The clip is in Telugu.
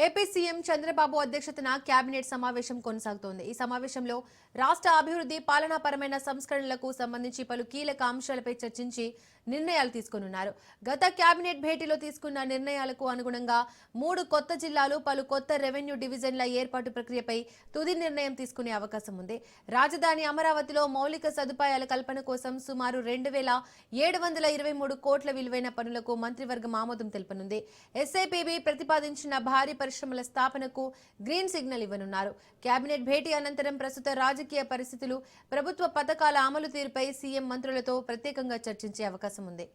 ఏపీ సీఎం చంద్రబాబు అధ్యక్షతన కేబినెట్ సమావేశం కొనసాగుతోంది. ఈ సమావేశంలో రాష్ట్ర అభివృద్ధి, పాలనాపరమైన సంస్కరణలకు సంబంధించి పలు కీలక అంశాలపై చర్చించి నిర్ణయాలు తీసుకోనున్నారు. గత కేబినెట్ భేటీలో తీసుకున్న నిర్ణయాలకు అనుగుణంగా 3 కొత్త జిల్లాలు, పలు కొత్త రెవెన్యూ డివిజన్ల ఏర్పాటు ప్రక్రియపై తుది నిర్ణయం తీసుకునే అవకాశం ఉంది. రాజధాని అమరావతిలో మౌలిక సదుపాయాల కల్పన కోసం సుమారు 2,723 కోట్ల విలువైన పనులకు మంత్రివర్గం ఆమోదం తెలుపనుంది. ఎస్ఐపిబి ప్రతిపాదించిన భారీ పరిశ్రమల స్థాపనకు గ్రీన్ సిగ్నల్ ఇవ్వనున్నారు. కేబినెట్ భేటీ అనంతరం ప్రస్తుత రాజకీయ పరిస్థితులు, ప్రభుత్వ పథకాల అమలు తీరుపై సీఎం మంత్రులతో ప్రత్యేకంగా చర్చించే అవకాశం ఉంది.